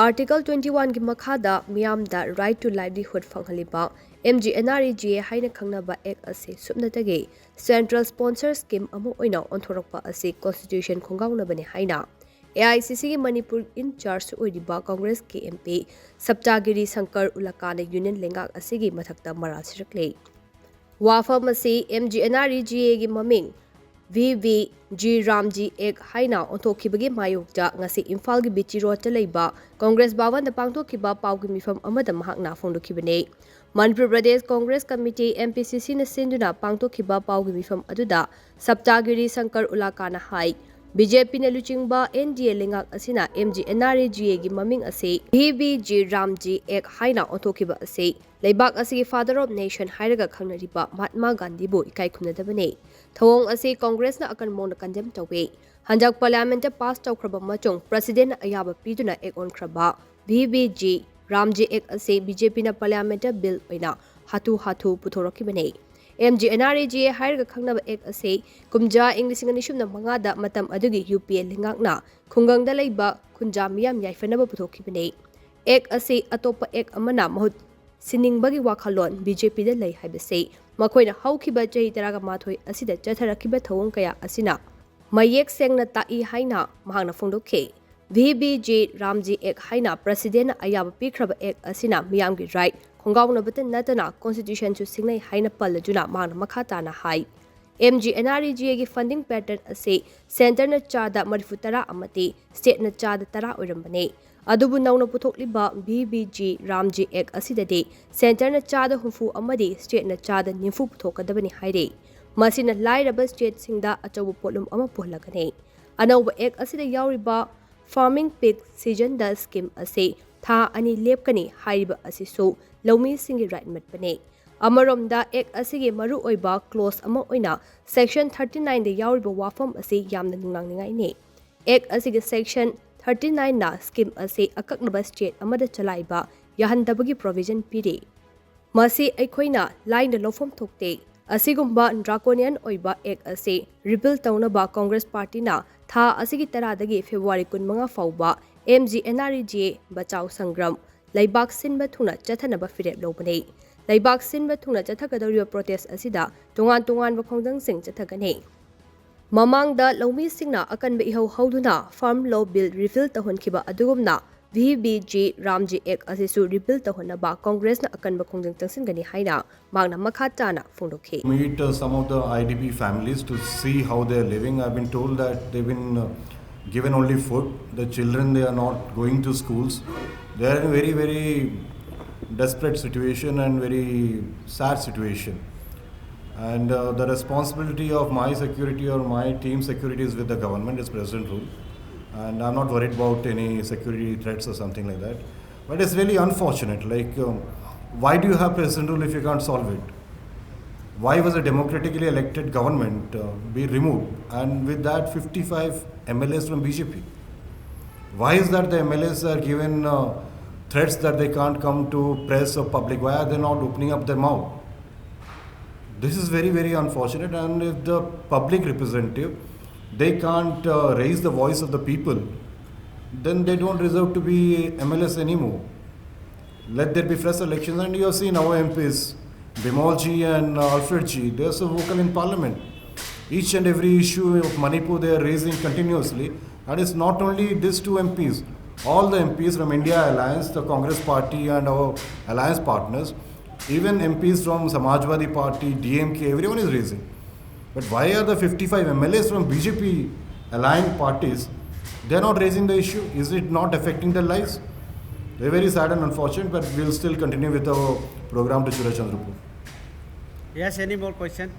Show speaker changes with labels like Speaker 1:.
Speaker 1: Article 21 ki makhada miyamda right to livelihood fanghaliba Mgnrega haina khangnaba act ase subnatagi central sponsor scheme amu oina onthorakpa ase constitution khongaunabani haina AICC ki Manipur in charge oidiba Congress ki MP Saptagiri Shankar Ulaka na union lengak ase gi mathakta maral sirakle wafam ase Mgnrega gi maming VVG Ramji Ek Haina Ontokibagi Mayukta ngasi Imphal gi Bichi Road Laiba Congress Bhavan da Pangtokhiba Paugi Mifam Amada Mahakna Phongdokibane Manipur Pradesh Congress Committee MPCC na sinduna Pangtokhiba Paugi Mifam aduda Saptagiri Shankar Ulaka na hai BJP na luchingba NDA lengak asina Mgnrega gi maming ase VVG Ramji Ek Haina Ontokhiba ase Laibak ase Father of Nation hairaga khangnariba Mahatma Gandhi bu ikai khunadabane Thawong ase Congress na akan mona condemn tawe hanjak parliament pass tawkraba machong president ayaba piduna ek on khraba VVG Ramji ek ase BJP na parliament bill oina hatu puthorokibane Mgnrega hairaga khangnaba ek ase kumja English nganishumna mangada matam adugi UPA lingakna khungangda leiba khunja miyam yaifanaba puthokibane ek ase atopa ek amana mahut siningbagi wakhalon BJP da lei haibase makoina haukiba chahi taraga mathoi asida chatharakiba thawong kaya asina mayek sengna tai haina mahangna phongdokhe VBG Ramji Ek haina president ayaba pikraba ek asina miyamgi right khongauna batan natana constitution chu singnai haina pallajuna mahangna makhata na hai Mgnrega gi funding pattern ase center na chada marifutara amati state na chada tara oirambane adubu nauna puthokliba VBG Ramji Ek asidade center na chada humfu amadi state na chada nimfu puthokadabani haire masina lairaba state singda achabu polum ama pohlagane anauba ek asida yauriba farming pig season da scheme ase tha ani lepkani haiba asiso lawmi singi right matpane amaromda ek asige maru oiba clause ama oina section 39 da yauriba wafam ase yamna nungnangningai ne ek asige section 39 na scheme ase akaknaba state amada chalaiba yahandabagi provision pire masi aikhoina line lofom thokte asigumba draconian oiba ek ase repeal taunaba Congress party na tha asigi taradagi February 15 fauba Mgnrega bachau sangram laibak sinba thuna chathanaba firep lobane laibak sinba thuna chathakadoriba protest asida tongan ba khongdang sing chathagane Mamangda lawmi singna akanba ihau hauduna farm law bill repeal tahonkiba adugumna VBG Ramji Ek asisu repeal tahonaba Congress na akanba khongjang tangsingani haina mangna makhachana phongdokhe
Speaker 2: Meet some of the IDP families to see how they are living. I've been told that they've been given only food. The children, they are not going to schools. They are in a very desperate situation and very sad situation. And the responsibility of my security or my team's security is with the government, is President rule. And I'm not worried about any security threats or something like that. But it's really unfortunate. Like, why do you have President rule if you can't solve it? Why was a democratically elected government be removed? And with that, 55 MLAs from BJP. Why is that the MLAs are given threats that they can't come to press or public? Why are they not opening up their mouth? This is very unfortunate, and if the public representative, they can't raise the voice of the people, then they don't deserve to be MLS anymore. Let there be fresh elections, and you have seen our MPs, Bimolji and Alfredji, they are so vocal in parliament. Each and every issue of Manipur they are raising continuously, and it's not only these two MPs, all the MPs from India Alliance, the Congress party and our alliance partners, even MPs from Samajwadi Party, DMK, everyone is raising. But why are the 55 MLAs from BJP aligned parties, they are not raising the issue? Is it not affecting their lives? They are very sad and unfortunate, but we'll still continue with our program to Chura Chandrapur.
Speaker 3: Yes, any more question?